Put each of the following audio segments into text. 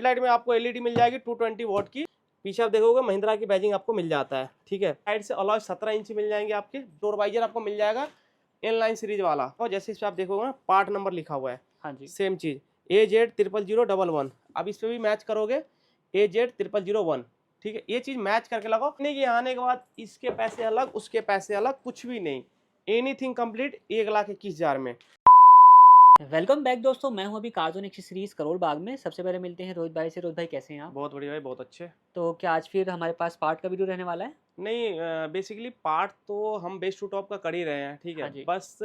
Light में आपको LED मिल जाएगी 220 वॉट की। पीछे आप देखोगे महिंद्रा की बैजिंग आपको मिल जाता है, ठीक है। साइड से अलॉय 17 इंच मिल जाएंगे आपके। डोर वाइजर आपको मिल जाएगा इनलाइन सीरीज वाला, और जैसे इस पे आप देखोगे ना पार्ट नंबर लिखा हुआ है, हाँ जी, सेम चीज AZ0001। अब इस पे भी मैच करोगे AZ0001, ठीक है। ये चीज मैच करके लगाओ, नहीं कि आने के बाद इसके पैसे अलग उसके पैसे अलग, कुछ भी नहीं, एनीथिंग कंप्लीट 1,21,000 में। वेलकम बैक दोस्तों। मैं हूं अभी कार्जोन एक्सेसरीज करोल बाग में। सबसे पहले मिलते हैं रोहित भाई से। रोहित भाई कैसे हैं आप? बहुत बढ़िया भाई, बहुत अच्छे। तो क्या आज फिर हमारे पास पार्ट का वीडियो रहने वाला है? नहीं, बेसिकली पार्ट तो हम बेस्ट टू टॉप का कर ही रहे हैं, ठीक है। हाँ जी, बस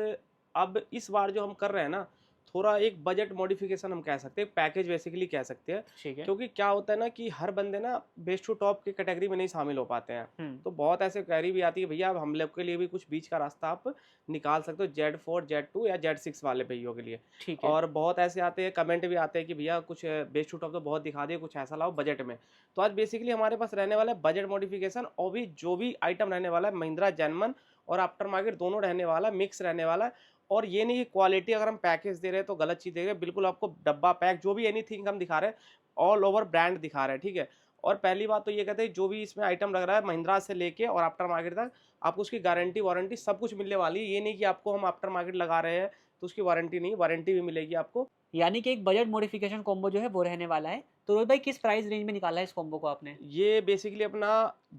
अब इस बार जो हम कर रहे हैं ना, थोड़ा एक बजट मॉडिफिकेशन हम कह सकते हैं, पैकेज बेसिकली कह सकते हैं। ठीक है। क्योंकि क्या होता है ना कि हर बंदे ना बेस्ट टू टॉप की कैटेगरी में नहीं शामिल हो पाते हैं। हुँ, तो बहुत ऐसे क्वेरी भी आती है, भैया अब हम लोग के लिए भी कुछ बीच का रास्ता आप निकाल सकते हो, Z4 Z2 या Z6 वाले भैया के लिए। ठीक है। और बहुत ऐसे आते हैं, कमेंट भी आते हैं कि भैया कुछ बेस्ट टू टॉप तो बहुत दिखा दिए, कुछ ऐसा लाओ बजट में। तो आज बेसिकली हमारे पास रहने वाला है बजट मॉडिफिकेशन, और भी जो भी आइटम रहने वाला है महिंद्रा जैनमन और आफ्टर मार्केट दोनों रहने वाला है, मिक्स रहने वाला है। और ये नहीं कि क्वालिटी अगर हम पैकेज दे रहे हैं तो गलत चीज़ दे रहे हैं, बिल्कुल आपको डब्बा पैक जो भी एनीथिंग हम दिखा रहे हैं ऑल ओवर ब्रांड दिखा रहे हैं, ठीक है। और पहली बात तो ये कहते हैं जो भी इसमें आइटम लग रहा है महिंद्रा से लेके और आफ्टर मार्केट तक आपको उसकी गारंटी वारंटी सब कुछ मिलने वाली है। ये नहीं कि आपको हम आफ्टर मार्केट लगा रहे हैं तो उसकी वारंटी नहीं, वारंटी भी मिलेगी आपको। यानी कि एक बजट मॉडिफिकेशन कॉम्बो जो है वो रहने वाला है। तो रोहित भाई किस प्राइस रेंज में निकाला है इस कॉम्बो को आपने? ये बेसिकली अपना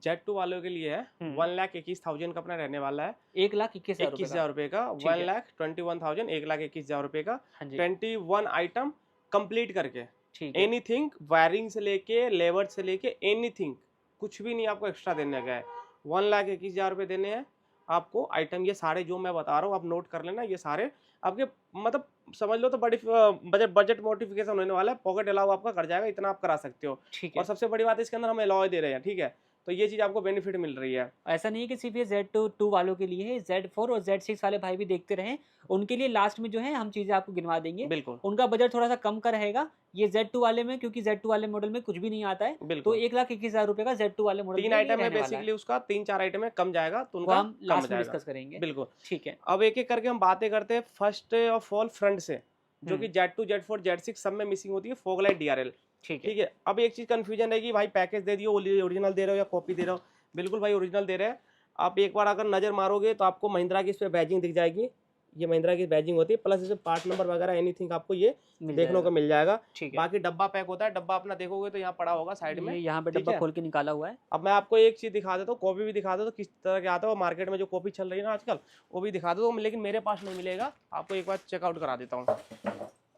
Z2 वालों के लिए है, हुँ, 1,21,000 का अपना रहने वाला है। 1,21,000 रुपए का। 21,000 रुपये का, ठीक है। 1,21,000, 1,21,000 रुपये का, हाँ जी, 21 आइटम कंप्लीट करके। ठीक है। एनीथिंग वायरिंग से लेके लेबर से लेके एनीथिंग, कुछ भी नहीं आपको एक्स्ट्रा देने का है। 1,21,000 रुपये देने हैं आपको। आइटम ये सारे जो मैं बता रहा हूँ आप नोट कर लेना, ये सारे आपके मतलब समझ लो तो बड़ी बजट बजट मॉडिफिकेशन होने वाला है। पॉकेट अलाउ आपका कर जाएगा, इतना आप करा सकते हो। ठीक और है। सबसे बड़ी बात है इसके अंदर हम अलॉय दे रहे हैं, ठीक है। तो ये चीज़ आपको बेनिफिट मिल रही है। ऐसा नहीं है कि सिर्फ ये Z2 वालों के लिए है, Z4 और Z6 वाले भाई भी देखते रहें। उनके लिए लास्ट में जो है हम चीज़ें आपको गिनवा देंगे। बिल्कुल उनका बजट थोड़ा-सा कम का रहेगा। ये Z2 वाले में, क्योंकि Z2 वाले मॉडल में कुछ भी नहीं आता है, तो बिल्कुल। 1,21,000 रुपए का Z2 वाले मॉडल 3 में ये आइटम है रहने वाला है। बेसिकली उसका, 3-4 आइटम है, कम जाएगा तो वो उनका हम कम लास्ट में जाएगा। डिस्कस करेंगे। बिल्कुल। ठीक है। अब एक-एक करके हम बातें करते हैं। फर्स्ट ऑफ ऑल फ्रंट से, जो कि हुँ, Z2, Z4, Z6 सब में मिसिंग होती है फॉग लाइट DRL, ठीक है। ठीक है। अब एक चीज़ कन्फ्यूजन है कि भाई पैकेज दे दियो, ओरिजिनल दे रहे हो या कॉपी दे रहे हो। बिल्कुल भाई ओरिजिनल दे रहे हैं। आप एक बार अगर नज़र मारोगे तो आपको महिंद्रा की इस पे बैजिंग दिख जाएगी। ये महिंद्रा की बैजिंग होती है, प्लस इसमें पार्ट नंबर वगैरह एनीथिंग आपको ये मिल देखने को जाएगा। मिल जाएगा। ठीक है। बाकी डब्बा पैक होता है, डब्बा अपना देखोगे तो यहाँ पड़ा होगा साइड में, ये यहाँ पे ठीक डब्बा है। खोल के निकाला हुआ है। अब मैं आपको एक चीज़ दिखा देता हूँ, कॉपी भी दिखा देता हूँ किस तरह के आता है। वो मार्केट में जो कॉपी चल रही है ना आजकल, वो भी दिखा देता हूँ, लेकिन मेरे पास नहीं मिलेगा। आपको एक बार चेकआउट करा देता हूँ।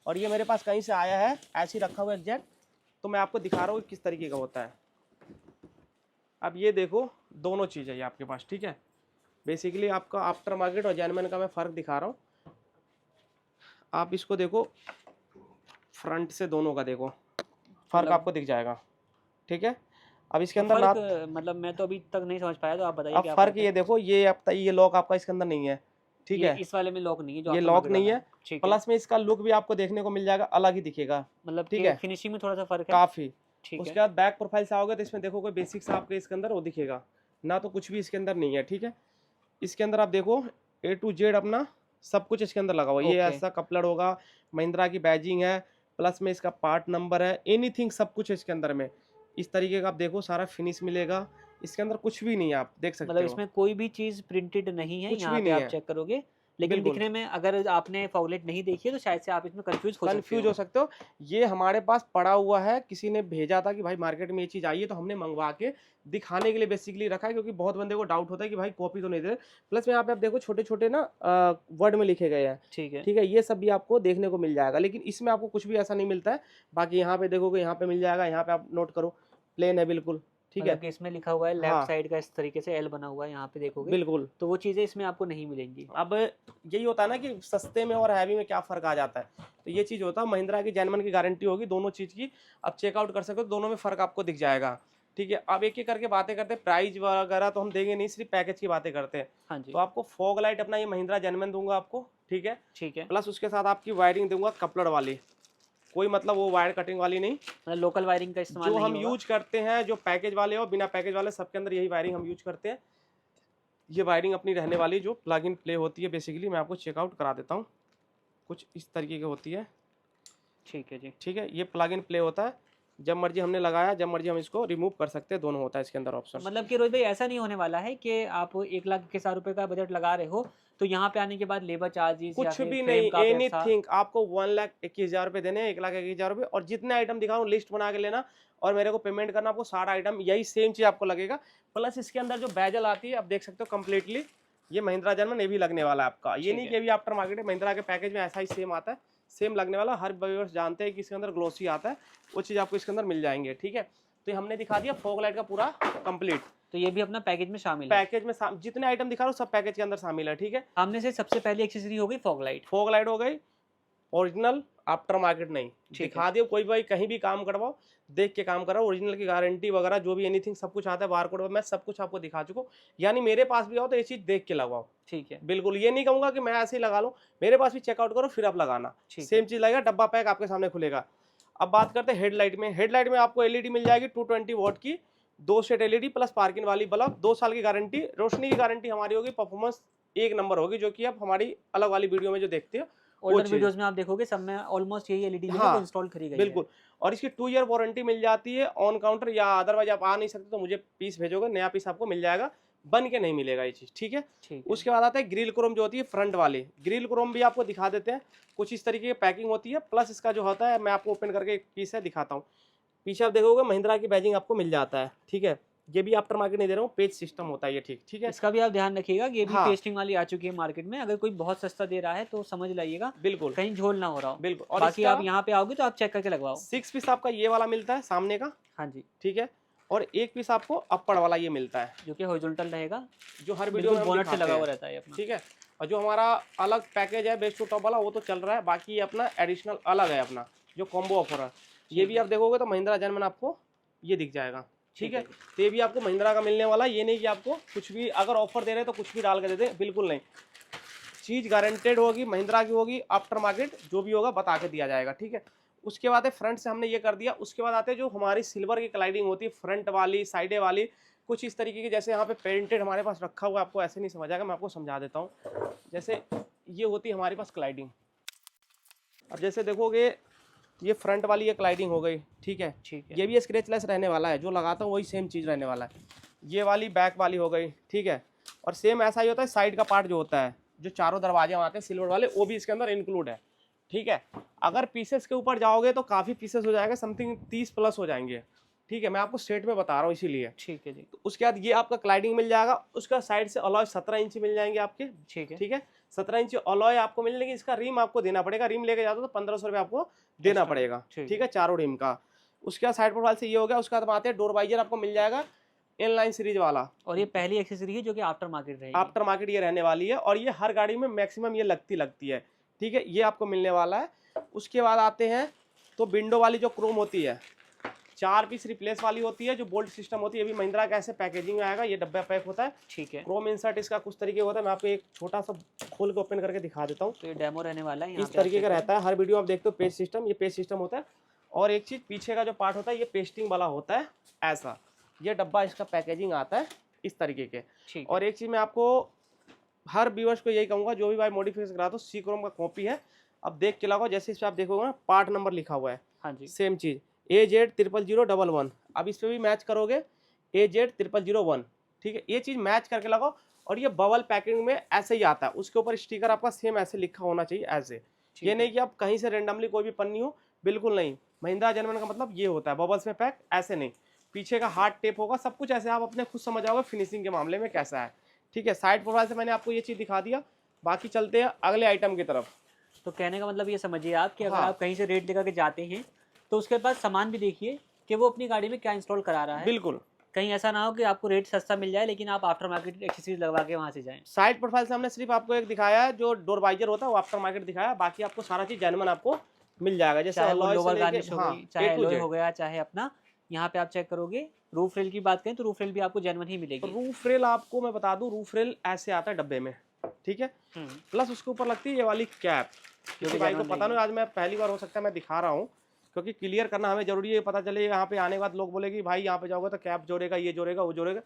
और ये मेरे पास कहीं से आया है, ऐसे ही रखा हुआ एग्जैक्ट, तो मैं आपको दिखा रहा हूँ किस तरीके का होता है। अब ये देखो, दोनों चीज़ है ये आपके पास, ठीक है। बेसिकली आपका आफ्टर मार्केट और जेन्युइन का मैं फ़र्क दिखा रहा हूँ। आप इसको देखो, फ्रंट से दोनों का देखो, फ़र्क मतलब आपको दिख जाएगा, ठीक है। अब इसके तो अंदर फ़र्क, ना, मतलब मैं तो अभी तक नहीं समझ पाया, तो आप बताइए अब क्या फ़र्क फ़र्क है? ये देखो, ये अब ये लॉक आपका इसके अंदर नहीं है, ठीक ये है। इस वाले में लॉक नहीं है जो ये आफ्टर लॉक मार्केट नहीं वाला है, है। ठीक है। प्लस में इसका लुक भी आपको देखने को मिल जाएगा, अलग ही दिखेगा, मतलब ठीक कि है, फिनिशिंग में थोड़ा-सा फ़र्क है। काफ़ी। ठीक है। उसके बाद बैक प्रोफाइल से आओगे तो इसमें देखोगे बेसिक सा आपके इसके अंदर वो दिखेगा ना, तो कुछ भी इसके अंदर नहीं है, ठीक है। इसके अंदर आप देखो A to Z अपना सब कुछ इसके अंदर लगा हुआ है। ये ओके। ऐसा कपलर होगा, महिंद्रा की बैजिंग है, प्लस में इसका पार्ट नंबर है, एनीथिंग सब कुछ है इसके अंदर में। इस तरीके का आप देखो सारा फिनिश मिलेगा, इसके अंदर कुछ भी नहीं है, आप देख सकते मतलब हो, इसमें कोई भी चीज़ प्रिंटेड नहीं है, कुछ यहाँ भी पे नहीं आप है। चेक करोगे। लेकिन बिल्कुल दिखने में, अगर आपने फॉगलाइट नहीं देखी है तो शायद से आप इसमें कन्फ्यूज़ हो सकते कंफ्यूज हो। हो सकते हो। ये हमारे पास पड़ा हुआ है, किसी ने भेजा था कि भाई मार्केट में ये चीज़ आई है, तो हमने मंगवा के दिखाने के लिए बेसिकली रखा है, क्योंकि बहुत बंदे को डाउट होता है कि भाई कॉपी तो नहीं दे रहे। प्लस में यहाँ पे आप देखो छोटे छोटे ना वर्ड में लिखे गए हैं, ठीक है। ठीक है। ये सब भी आपको देखने को मिल जाएगा, लेकिन इसमें आपको कुछ भी ऐसा नहीं मिलता है। बाकी यहाँ पे देखोगे, यहाँ पे मिल जाएगा, यहाँ पे आप नोट करो, प्लेन है बिल्कुल, ठीक मतलब है। कि इसमें लिखा हुआ है लेफ्ट हाँ साइड का, इस तरीके से एल बना हुआ है, यहाँ पे देखोगे बिल्कुल। तो वो चीज़ें इसमें आपको नहीं मिलेंगी। अब यही होता है ना कि सस्ते में और हैवी में क्या फ़र्क आ जाता है, तो ये चीज़ होता है। महिंद्रा की जैनमन की गारंटी होगी दोनों चीज़ की, आप चेकआउट कर सकते हो, दोनों में फ़र्क आपको दिख जाएगा, ठीक है। अब एक एक करके बातें करते हैं। प्राइस वगैरह तो हम देंगे नहीं, सिर्फ पैकेज की बातें करते हैं। हाँ तो जी। आपको फॉग लाइट अपना ये महिंद्रा जैनमन दूंगा आपको, ठीक है। ठीक है। प्लस उसके साथ आपकी वायरिंग दूंगा कपलर वाली, कोई मतलब वो वायर कटिंग वाली नहीं, मतलब लोकल वायरिंग का इस्तेमाल जो नहीं हम होगा। यूज करते हैं, जो पैकेज वाले और बिना पैकेज वाले सबके अंदर यही वायरिंग हम यूज करते हैं। ये वायरिंग अपनी रहने वाली जो प्लग इन प्ले होती है, बेसिकली मैं आपको चेकआउट करा देता हूँ। कुछ इस तरीके की होती है, ठीक है जी। ठीक है। ये प्लग इन प्ले होता है, जब मर्जी हमने लगाया, जब मर्जी हम इसको रिमूव कर सकते हैं, दोनों होता है इसके अंदर ऑप्शन। मतलब कि रोहित भाई ऐसा नहीं होने वाला है कि आप 1,61,000 का बजट लगा रहे हो तो यहाँ पे आने के बाद लेबर चार्जेस या कुछ फिर भी फ्रेम नहीं, का पैसा। एनीथिंग। आपको 1,21,000 रुपये देने हैं, 1,21,000 रुपये, और जितने आइटम दिखा रहा हूँ लिस्ट बना के लेना और मेरे को पेमेंट करना। आपको 60 आइटम यही सेम चीज आपको लगेगा। प्लस इसके अंदर जो बैजल आती है आप देख सकते हो कंप्लीटली, ये महिंद्रा जर्मन, ये भी लगने वाला है आपका। ये ठीक नहीं है। कि अभी आफ्टर मार्केट है, महिंद्रा के पैकेज में ऐसा ही सेम आता है, सेम लगने वाला। हर व्यूअर्स जानते हैं कि इसके अंदर ग्लोसी आता है, वो चीज़ आपको इसके अंदर मिल जाएंगे। ठीक है, तो ये हमने दिखा दिया फॉग लाइट का पूरा कंप्लीट। तो ये भी अपना पैकेज में शामिल है। पैकेज में जितने आइटम दिखा रहा हूँ सब पैकेज के अंदर शामिल है। ठीक है, हमने से सबसे पहली एक्सेसरी हो गई फॉग लाइट। फॉग लाइट हो गई ओरिजिनल, आफ्टर मार्केट नहीं। दिखा दियो, कोई भाई कहीं भी काम करवाओ देख के काम करो, ओरिजिनल की गारंटी वगैरह जो भी एनीथिंग सब कुछ आता है, बारकोड मैं सब कुछ आपको दिखा चुका हूँ। यानी मेरे पास भी आओ तो ये चीज देख के लगाओ। ठीक है। बिल्कुल ये नहीं कहूंगा कि मैं ऐसे ही लगा लूं, मेरे पास भी चेकआउट करो फिर आप लगाना। सेम चीज लगेगा, डब्बा पैक आपके सामने खुलेगा। अब बात करते हैं हेडलाइट में। हेडलाइट में आपको एलईडी मिल जाएगी 220 वॉट की, 2 सेट एलईडी प्लस पार्किंग वाली बल्ब, 2 साल की गारंटी। रोशनी की गारंटी हमारी होगी, परफॉर्मेंस एक नंबर होगी, जो कि आप हमारी अलग वाली वीडियो में जो देखते हो ओल्डर वीडियोस में आप देखोगे सब में ऑलमोस्ट यही एलईडी जो है इंस्टॉल करी गई है। बिल्कुल। और इसकी 2 ईयर वारंटी मिल जाती है ऑन काउंटर, या अदरवाइज आप आ नहीं सकते तो मुझे पीस भेजोगे, नया पीस आपको मिल जाएगा, बन के नहीं मिलेगा ये चीज। ठीक है, उसके बाद आता है ग्रिल क्रोम जो होती है फ्रंट वाली। ग्रिल क्रोम भी आपको दिखा देते हैं, कुछ इस तरीके की पैकिंग होती है। प्लस इसका जो होता है, मैं आपको ओपन करके एक पीस है दिखाता हूँ। पीछे आप देखोगे महिंद्रा की बैजिंग आपको मिल जाता है। ठीक है, ये भी आफ्टर मार्केट नहीं दे रहा हूँ, पेज सिस्टम होता है ये। ठीक है, इसका भी आप ध्यान रखिएगा, ये भी हाँ। पेस्टिंग वाली आ चुकी है मार्केट में। अगर कोई बहुत सस्ता दे रहा है तो समझ लाइएगा, बिल्कुल कहीं झोल ना हो रहा हो। बिल्कुल। और बाकी आप यहाँ पे आओगे तो आप चेक करके लगवाओ। 6 पीस आपका ये वाला मिलता है सामने का। हाँ जी। ठीक है, और 1 पीस आपको अपर वाला ये मिलता है, जो कि हॉरिजॉन्टल रहेगा, जो हर वीडियो में बोनट से दिखाते लगा हुआ हैं। रहता है अपना। ठीक है, और जो हमारा अलग पैकेज है बेस्ट टू टॉप वाला वो तो चल रहा है, बाकी ये अपना एडिशनल अलग है अपना जो कॉम्बो ऑफर है। ये भी आप देखोगे तो महिंद्रा जर्मन आपको ये दिख जाएगा। ठीक है, तो ये भी आपको महिंद्रा का मिलने वाला। ये नहीं कि आपको कुछ भी अगर ऑफर दे रहे हैं तो कुछ भी डाल के दे दें, बिल्कुल नहीं। चीज़ गारंटेड होगी, महिंद्रा की होगी, आफ्टर मार्केट जो भी होगा बता के दिया जाएगा। ठीक है, उसके बाद है फ्रंट से हमने ये कर दिया। उसके बाद आते हैं जो हमारी सिल्वर की क्लाइडिंग होती है, फ्रंट वाली साइडे वाली, कुछ इस तरीके की। जैसे यहाँ पे पेंटेड हमारे पास रखा हुआ, आपको ऐसे नहीं समझ आएगा, मैं आपको समझा देता हूँ। जैसे ये होती है हमारे पास क्लाइडिंग, अब जैसे देखोगे ये फ्रंट वाली ये क्लाइडिंग हो गई। ठीक है, ये भी स्क्रैचलेस रहने वाला है, जो लगाता हूँ वही सेम चीज़ रहने वाला है। ये वाली बैक वाली हो गई। ठीक है, और सेम ऐसा ही होता है साइड का पार्ट जो होता है, जो चारों दरवाजे आते हैं सिल्वर वाले, वो भी इसके अंदर इंक्लूड है। ठीक है, अगर पीसेस के ऊपर जाओगे तो काफ़ी पीसेस हो जाएगा, समथिंग 30 प्लस हो जाएंगे। ठीक है, मैं आपको स्ट्रेट में बता रहा हूँ इसीलिए। ठीक है जी। तो उसके बाद ये आपका क्लाइडिंग मिल जाएगा, उसका साइड से अलॉय 17 इंच मिल जाएंगे आपके। ठीक है, 17 इंच अलॉय आपको मिलने की, इसका रिम आपको देना पड़ेगा। रिम लेके जाते हो तो 1500 रुपये आपको देना पड़ेगा। ठीक है, चारों रिम का। उसके बाद साइड प्रोफाइल से ये हो गया। उसके बाद आते हैं डोर वाइजर आपको मिल जाएगा इनलाइन सीरीज वाला, और ये पहली एक्सेसरी है जो कि आफ्टर मार्केट रहेगी। आफ्टर मार्केट ये रहने वाली है, और ये हर गाड़ी में मैक्सिमम ये लगती है। ठीक है, ये आपको मिलने वाला है। उसके बाद आते हैं तो विंडो वाली जो क्रोम होती है, 4 पीस रिप्लेस वाली होती है, जो बोल्ट सिस्टम होती है। ये भी महिंद्रा का ऐसे पैकेजिंग में आएगा, ये डब्बा पैक होता है। ठीक है, क्रोम इंसर्ट इसका कुछ तरीके होता है, मैं आपको एक छोटा सा खोल के ओपन करके दिखा देता हूँ। तो ये डेमो रहने वाला है। इस तरीके का रहता है, हर वीडियो आप देखते हो पेज सिस्टम, ये पेज सिस्टम होता है। और एक चीज़ पीछे का जो पार्ट होता है ये पेस्टिंग वाला होता है, ऐसा ये डब्बा इसका पैकेजिंग आता है इस तरीके के। और एक चीज़ मैं आपको हर व्यूअर्स को यही कहूँगा, जो भी भाई मॉडिफिकेशन करा तो सी क्रोम का कॉपी है, अब देख के लगाओ। जैसे इस पर आप देखोगे ना पार्ट नंबर लिखा हुआ है, हाँ जी, सेम चीज़ AZ0001। अब इस पर भी मैच करोगे AZ0001। ठीक है, ये चीज़ मैच करके लगाओ। और ये बबल पैकिंग में ऐसे ही आता है, उसके ऊपर स्टिकर आपका सेम ऐसे लिखा होना चाहिए ऐसे। ये नहीं कि आप कहीं से रेंडमली कोई भी पन्नी हो, बिल्कुल नहीं। महिंद्रा जर्मन का मतलब ये होता है, बबल्स में पैक, ऐसे नहीं। पीछे का हार्ड टेप होगा, सब कुछ ऐसे, आप अपने खुद समझ आओगे फिनिशिंग के मामले में कैसा है। ठीक है, साइड प्रोफाइल से मैंने आपको ये चीज़ दिखा दिया। बाकी चलते हैं अगले आइटम की तरफ। तो कहने का मतलब ये समझिए आप कि अगर हाँ। आप कहीं से रेट लेकर के जाते हैं तो उसके पास सामान भी देखिए कि वो अपनी गाड़ी में क्या इंस्टॉल करा रहा है। बिल्कुल, कहीं ऐसा ना हो कि आपको रेट सस्ता मिल जाए लेकिन आप आफ्टर मार्केट एक्सेसरीज लगवा के वहाँ से जाएं। साइड प्रोफाइल से हमने सिर्फ आपको एक दिखाया है, जो डोर वाइजर होता है वो आफ्टर मार्केट दिखाया है। बाकी आपको सारा चीज़ जेन्युइन आपको मिल जाएगा, जैसे चाहे वो alloy से लोअर लेके, गार्निश हो हाँ, गई, चाहे A to एलॉय Z। हो गया, चाहे अपना यहाँ पे आप चेक करोगे रूफ रेल की बात करें तो रूफ रेल भी आपको जेन्युइन ही मिलेगी। रूफ रेल आपको मैं बता दूं, रूफ रेल ऐसे आता है डब्बे में। ठीक है, प्लस उसके ऊपर लगती है ये वाली कैप। क्योंकि भाई को पता नहीं, आज मैं पहली बार हो सकता है मैं दिखा रहा हूँ, क्योंकि क्लियर करना हमें जरूरी है। पता चले यहाँ पे आने के बाद लोग बोले कि भाई यहाँ पे जाओगे तो कैप जोड़ेगा, ये जोड़ेगा, वो जोड़ेगा,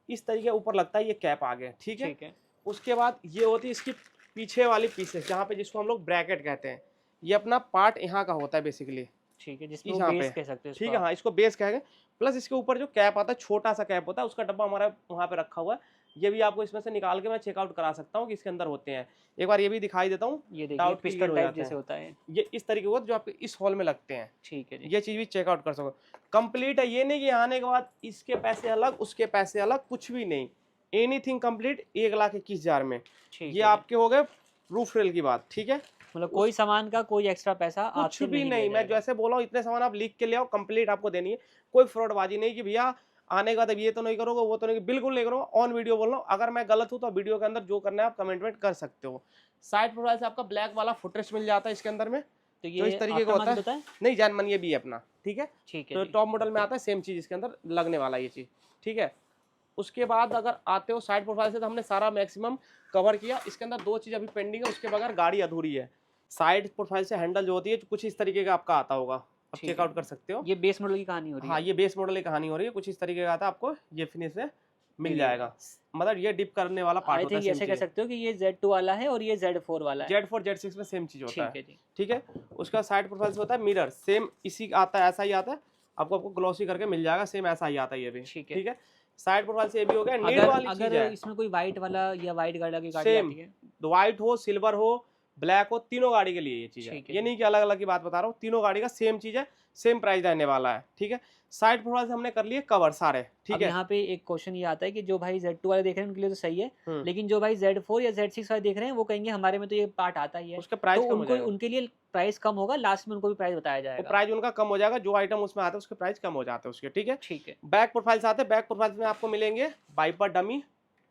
इस तरीके ऊपर लगता है ये कैप आगे। ठीक है, उसके बाद ये होती है इसकी पीछे वाली पीसेस, जहाँ पे जिसको हम लोग ब्रैकेट कहते हैं। ये अपना पार्ट यहाँ का होता है बेसिकली। ठीक है, जिसमें इस वो यहाँ बेस पे, कह सकते हैं ठीक इसको है, आप। हाँ, इसको बेस कहेंगे। प्लस इसके ऊपर जो कैप आता है, छोटा सा कैप होता है, उसका डब्बा हमारा वहाँ पे रखा हुआ है। ये भी आपको इसमें से निकाल के मैं चेकआउट करा सकता हूँ कि इसके अंदर होते हैं। एक बार ये भी दिखाई देता हूँ, ये देखिए डाउट पिस्टन क्लियर हो टाइप जाते जैसे हैं। होता है। ये इस तरीके के होते हैं जो आपके इस हॉल में लगते हैं। ठीक है जी। ये चीज़ भी चेकआउट कर सको। कंप्लीट है, ये नहीं कि आने के बाद इसके पैसे अलग, उसके पैसे अलग, कुछ भी नहीं। एनीथिंग कंप्लीट 1,21,000 में। ठीक ये है जी। आपके हो गए प्रूफ रेल की बात, ठीक है। मतलब कोई सामान का कोई एक्स्ट्रा पैसा कुछ आपसे भी नहीं लिया नहीं, मैं जाएगा। जैसे बोला हूँ इतने सामान आप लिख के ले आओ, कंप्लीट आपको देनी है। कोई फ्रॉडबाजी नहीं कि भैया आने के बाद अब ये तो नहीं करोगे, वो तो नहीं, बिल्कुल नहीं करूँगा। ऑन वीडियो बोल रहा हूँ। अगर मैं गलत हूँ तो वीडियो के अंदर जो करना है आप कमेंटमेंट कर सकते हो। साइड प्रोफाइल से आपका ब्लैक वाला फुटरेस्ट मिल जाता है इसके अंदर में, तो जो ये इस तरीके का आफ्टर होता मार्केट है। होता है? नहीं, जैनमन ये भी है अपना, ठीक है। ठीक है तो जी। टॉप मॉडल में आता है सेम चीज़ इसके अंदर लगने वाला ये चीज़, ठीक है। उसके बाद अगर आते हो साइड प्रोफाइल से, तो हमने सारा मैक्सिमम कवर किया। इसके अंदर 2 चीज़ अभी पेंडिंग है, उसके बगैर गाड़ी अधूरी है। साइड प्रोफाइल से हैंडल जो होती है कुछ इस तरीके का आपका आता होगा, आप ठीक है। चेकआउट कर सकते हो। ये बेस मॉडल की कहानी हो रही हाँ, है। ये बेस मॉडल की कहानी हो रही है, कुछ इस तरीके का आता है, आपको ये फिनिश में मिल जाएगा। मतलब ये डिप करने वाला पार्ट आई होता है, थिंक सेम ऐसे कह चीज़। सकते हो कि ये Z2 वाला है और ये Z4 वाला है। Z4 Z6 में सेम चीज़ होता ठीक है है, जी। ठीक है। उसका साइड प्रोफाइल से होता है मिरर, सेम इसी का आता है, ऐसा ही आता है। आपको ग्लॉसी करके मिल जाएगा, सेम ऐसा ही आता है ये भी, ठीक है। ठीक है। साइड प्रोफाइल से ये भी हो गया, नीड अगर वाली अगर चीज़ है। इसमें कोई व्हाइट वाला या व्हाइट गाड़ी की गाड़ी सेम, आती है? व्हाइट हो, सिल्वर हो, ब्लैक हो, तीनों गाड़ी के लिए ये चीज़ है। ठीक है ये जी। नहीं कि अलग अलग की बात बता रहा हूँ, तीनों गाड़ी का सेम चीज़ है, सेम प्राइस रहने वाला है, ठीक है। साइड प्रोफाइल से हमने कर लिए कवर सारे, ठीक अब है। यहाँ पे एक क्वेश्चन ये आता है कि जो भाई Z2 वाले देख रहे हैं उनके लिए तो सही है, हम्म, लेकिन जो भाई Z4 या Z6 वाले देख रहे हैं वो कहेंगे हमारे में तो ये पार्ट आता ही है, उसका तो प्राइस कम हो उनको जाएगा। उनके लिए प्राइस कम होगा, लास्ट में उनको भी प्राइस बताया वो जाएगा। प्राइस उनका कम हो जाएगा, जो आइटम उसमें आता है उसके प्राइस कम हो जाते हैं उसके, ठीक है। ठीक है। बैक प्रोफाइल से आते हैं, बैक प्रोफाइल में आपको मिलेंगे वाइपर डमी,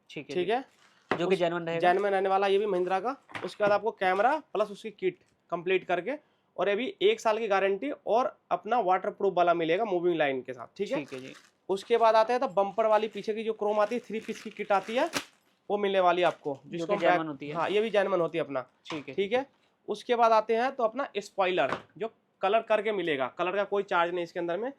ठीक है ठीक जी। है। जो कि जेन्युइन रहेगा। जेन्युइन रहने वाला ये भी महिंद्रा का। उसके बाद आपको कैमरा प्लस उसकी किट कंप्लीट करके, और ये भी 1 साल की गारंटी और अपना वाटर प्रूफ वाला मिलेगा मूविंग लाइन के साथ, ठीक है। ठीक है जी। उसके बाद आते हैं तो बम्पर वाली पीछे की जो क्रोम आती है, 3 पीस की किट आती है, वो मिलने वाली है आपको, जो जिसको कि हम जेन्युइन बैक, होती है। हाँ ये भी जेन्युइन होती है अपना, ठीक है। ठीक है। उसके बाद आते हैं तो अपना स्पॉइलर, जो कलर करके मिलेगा, कलर का कोई चार्ज नहीं इसके अंदर में,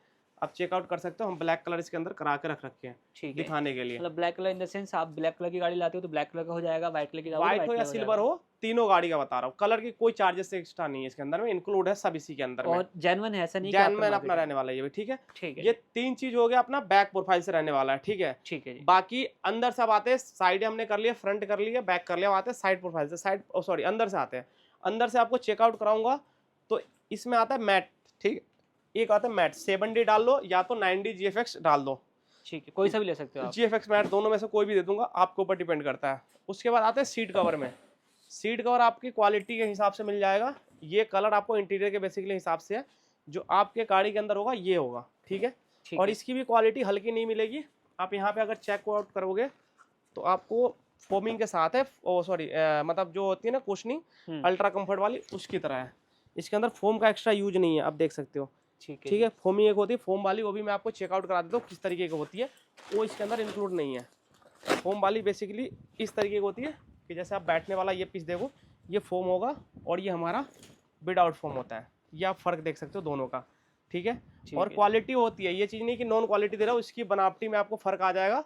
आप चेकआउट कर सकते हो। हम ब्लैक कलर इसके अंदर करा के रख रखे हैं ठीक है। दिखाने के लिए। मतलब black colour in the sense आप ब्लैक कलर की गाड़ी लाते हो तो ब्लैक कलर का हो जाएगा, व्हाइट कलर की लाओगे तो व्हाइट व्हाइट हो या कलर सिल्वर जाएगा। हो, तीनों गाड़ी का बता रहा हूँ। कलर की कोई चार्जेस एक्स्ट्रा नहीं है इसके अंदर में, इंक्लूड है सब इसी के अंदर में। और जेन्युइन है, ऐसा नहीं कि जेन्युइन आफ्टर अपना मार्केट है। रहने वाला है ये भी, ठीक है। ठीक है ये जी। 3 चीज हो गया अपना बैक प्रोफाइल से रहने वाला है, ठीक है। ठीक है जी। बाकी अंदर से अब आते हैं, साइड हमने कर लिया, फ्रंट कर लिया, बैक कर लिया, आते हैं साइड प्रोफाइल से, साइड सॉरी अंदर से आते हैं। अंदर से आपको चेकआउट कराऊंगा तो इसमें आता है मैट, ठीक है। एक आता है मैट, 7D डाल दो या तो 9D GFX डाल दो, ठीक है, कोई सा भी ले सकते हो आप। GFX मैट, दोनों में से कोई भी दे दूंगा, आपके ऊपर डिपेंड करता है। उसके बाद आते हैं सीट कवर में। सीट कवर आपकी क्वालिटी के हिसाब से मिल जाएगा। ये कलर आपको इंटीरियर के बेसिकली हिसाब से है, जो आपके गाड़ी के अंदर होगा ये होगा, ठीक है। ठीक और है। इसकी भी क्वालिटी हल्की नहीं मिलेगी। आप यहाँ पे अगर चेक आउट करोगे तो आपको फोमिंग के साथ है, ओ सॉरी मतलब जो होती है ना कुशनिंग अल्ट्रा कंफर्ट वाली, उसकी तरह है। इसके अंदर फोम का एक्स्ट्रा यूज नहीं है, आप देख सकते हो, ठीक है ठीक है। फोमिंग एक होती है फोम वाली, वो भी मैं आपको चेकआउट करा देता हूँ किस तरीके की होती है, वो इसके अंदर इंक्लूड नहीं है। फोम वाली बेसिकली इस तरीके की होती है कि जैसे आप बैठने वाला ये पीस देखो, ये फोम होगा और ये हमारा विद आउट फोम होता है। ये आप फर्क देख सकते हो दोनों का, ठीक है। और क्वालिटी होती है, ये चीज़ नहीं कि नॉन क्वालिटी दे रहा हूँ, इसकी बनावटी में आपको फर्क आ जाएगा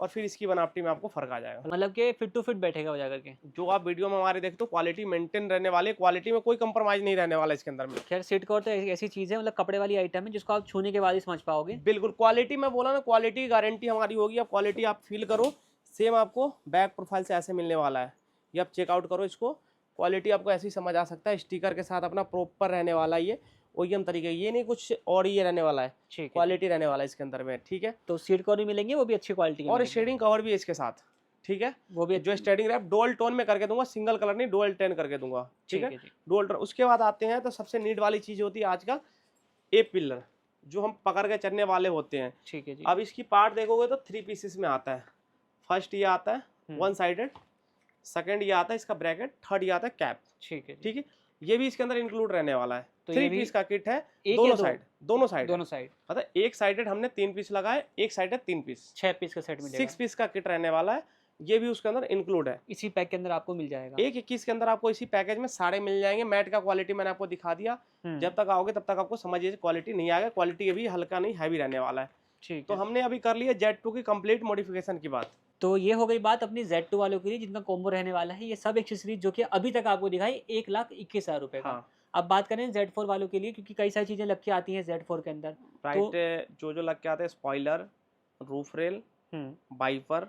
और फिर इसकी बनावटी में आपको फर्क आ जाएगा। मतलब कि फिट टू फिट बैठेगा वो जाकर के। जो आप वीडियो में हमारे देखते हो क्वालिटी मेंटेन रहने वाली, क्वालिटी में कोई कंप्रोमाइज नहीं रहने वाला इसके अंदर में। खैर सीट कवर तो ऐसी चीज़ है, मतलब कपड़े वाली आइटम है जिसको आप छूने के बाद ही समझ पाओगे। बिल्कुल क्वालिटी में बोला ना, क्वालिटी गारंटी हमारी होगी। अब क्वालिटी आप फील करो, सेम आपको बैक प्रोफाइल से ऐसे मिलने वाला है। ये आप चेकआउट करो इसको, क्वालिटी आपको ऐसे ही समझ आ सकता है। स्टिकर के साथ अपना प्रॉपर रहने वाला है ये, ओईएम तरीके, ये नहीं कुछ और ये रहने वाला है, ठीक है। क्वालिटी रहने वाला है इसके अंदर में, ठीक है। तो सीट कवर भी मिलेंगे, वो भी अच्छी क्वालिटी के और मिलेंगे। शेडिंग कवर भी है इसके साथ, ठीक है। वो भी जो स्टेडिंग रैप डुअल टोन में करके दूंगा, सिंगल कलर नहीं, डुअल टोन करके दूंगा, ठीक है। जी। Dual tone. उसके बाद आते हैं तो सबसे नीड वाली चीज होती है आजकल, ए पिलर, जो हम पकड़ के चलने वाले होते हैं। ठीक है जी। अब इसकी पार्ट देखोगे तो 3 पीसेस में आता है। फर्स्ट ये आता है 1 साइडेड, सेकंड ये आता है इसका ब्रैकेट, थर्ड ये आता है कैप, ठीक है जी। ठीक है। ये भी इसके अंदर इंक्लूड रहने वाला है। तो 3 ये भी पीस का किट है, एक दोनों या दो? साइड, दोनों साइड, दोनों साइड मतलब एक साइडेड हमने 3 पीस लगाए, एक साइडेड 3 पीस, 6 पीस का सेट मिलेगा। 6 पीस का किट रहने वाला है। ये भी उसके अंदर इंक्लूड है। इसी पैक के अंदर आपको मिल जाएगा। 1,21 के अंदर आपको इसी पैकेज में सारे मिल जाएंगे। मैट का क्वालिटी मैंने आपको दिखा दिया, जब तक आओगे तब तक आपको समझिए क्वालिटी नहीं आएगा। क्वालिटी ये भी हल्का नहीं हैवी रहने वाला है। ठीक तो है। हमने अभी कर लिया Z2 की कंप्लीट मॉडिफिकेशन की बात। तो ये हो गई बात अपनी Z2 वालों के लिए जिनका कॉम्बो रहने वाला है। ये सब एक्सेसरीज जो कि अभी तक आपको दिखाई 1,21,000 रुपए का। हाँ, अब बात करें Z4 वालों के लिए, क्योंकि कई सारी चीज़ें लग के आती हैं Z4 के अंदर। राइट, जो जो लग के आते हैं, स्पॉइलर, रूफ रेल, वाइपर,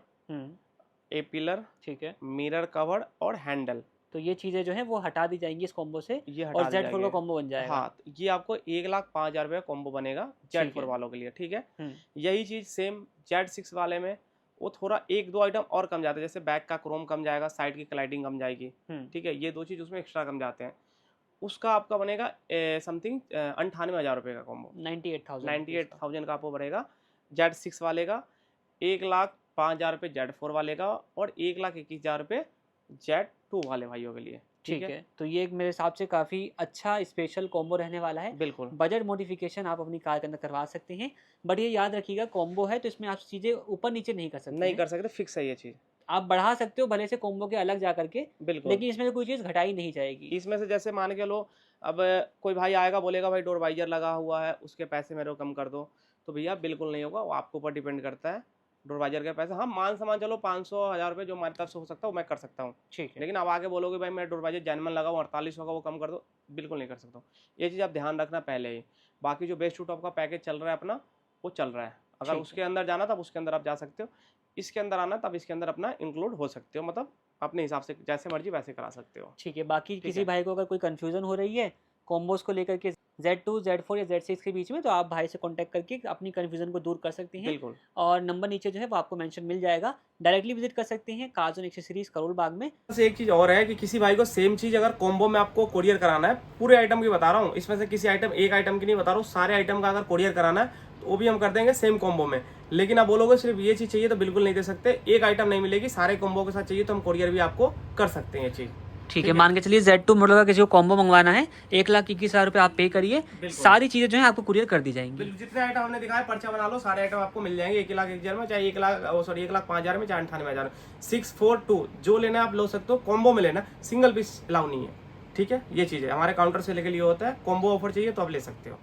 ए पिलर, ठीक है, मिरर कवर और हैंडल, तो ये चीज़ें जो हैं वो हटा दी जाएंगी इस कॉम्बो से ये और हटा दिए Z4 का जाएंगे। कॉम्बो बन जाएगा। हाँ, तो ये आपको 1,05,000 रुपये कॉम्बो बनेगा ठीक Z4 है। वालों के लिए, ठीक है। हम्म, यही चीज़ सेम Z6 वाले में वो थोड़ा 1-2 आइटम और कम जाते हैं, जैसे बैक का क्रोम कम जाएगा, साइड की क्लाइडिंग कम जाएगी, ठीक है, ये 2 चीज़ उसमें एक्स्ट्रा कम जाते हैं। उसका आपका बनेगा समथिंग 98,000 रुपये का कॉम्बो, 98,000 98,000 का आपको पड़ेगा Z6 वाले का, 1,05,000 रुपये Z4 वाले का और 1,21,000 रुपये Z2 वाले भाइयों के लिए, ठीक है। तो ये एक मेरे हिसाब से काफ़ी अच्छा स्पेशल कॉम्बो रहने वाला है। बिल्कुल। बजट मॉडिफिकेशन आप अपनी कार के अंदर करवा सकते हैं, बट ये याद रखिएगा कॉम्बो है तो इसमें आप चीज़ें ऊपर नीचे नहीं कर सकते नहीं हैं। कर सकते, फिक्स है ये चीज़, आप बढ़ा सकते हो भले से कॉम्बो के अलग जा करके, बिल्कुल। लेकिन इसमें से कोई चीज़ घटाई नहीं जाएगी। इसमें से जैसे मान के लो, अब कोई भाई आएगा बोलेगा भाई डोर वाइजर लगा हुआ है, उसके पैसे मेरे को कम कर दो, तो भैया बिल्कुल नहीं होगा, वो आपके ऊपर डिपेंड करता है। डोर वाइजर के पैसे हाँ, मान सम्मान चलो 500-1000 रुपये जो हमारी तरफ से हो सकता है वो मैं कर सकता हूँ, ठीक है, लेकिन अब आगे बोलोगे भाई मैं डोर वाइजर जेन्युइन लगाऊँ 4800 का, वो कम कर दो, बिल्कुल नहीं कर सकता हूँ। ये चीज़ आप ध्यान रखना पहले ही। बाकी जो बेस्ट टू टॉप का पैकेज चल रहा है अपना, वो चल रहा है, अगर ठीक है। उसके अंदर जाना तब उसके अंदर आप जा सकते हो, इसके अंदर आना तब इसके अंदर अपना इंक्लूड हो सकते हो, मतलब अपने हिसाब से जैसे मर्जी वैसे करा सकते हो। ठीक है, बाकी ठीक किसी है। भाई को अगर कोई कन्फ्यूज़न हो रही है कॉम्बोज को लेकर के Z2, Z4 या Z6 के बीच में, तो आप भाई से कॉन्टैक्ट करके अपनी कन्फ्यूज़न को दूर कर सकते हैं। बिल्कुल। और नंबर नीचे जो है वो आपको मेंशन मिल जाएगा। डायरेक्टली विजिट कर सकते हैं car zone accessories Karol Bagh में। बस एक चीज़ और है कि किसी भाई को सेम चीज़ अगर कॉम्बो में आपको कोरियर कराना है, पूरे आइटम की बता रहा हूँ, इसमें से किसी आइटम एक आइटम की नहीं बता रहा हूँ, सारे आइटम का अगर कोरियर कराना है तो वो भी हम कर देंगे सेम कॉम्बो में। लेकिन आप बोलोगे सिर्फ ये चीज़ चाहिए तो बिल्कुल नहीं दे सकते, एक आइटम नहीं मिलेगी, सारे कॉम्बो के साथ चाहिए तो हम कोरियर भी आपको कर सकते हैं ये चीज़। ठीक है, मान के चलिए Z2 मॉडल का किसी को कॉम्बो मंगवाना है, 1,21,000 रुपये आप पे करिए, सारी चीज़ें जो है आपको कुरियर कर दी जाएंगी। बिल्कुल, जितने आइटम हमने दिखाए पर्चा बना लो, सारे आइटम आपको मिल जाएंगे 1,01,000 में, चाहे 1,05,000 में, चाहे 98,000 में। 642 जो लेना है आप लो सकते हो, कॉम्बो में लेना, सिंगल पीस अलाउ नहीं है, ठीक है। ये चीज़ है, हमारे काउंटर से लेके लिए होता है, कॉम्बो ऑफर चाहिए तो आप ले सकते हो।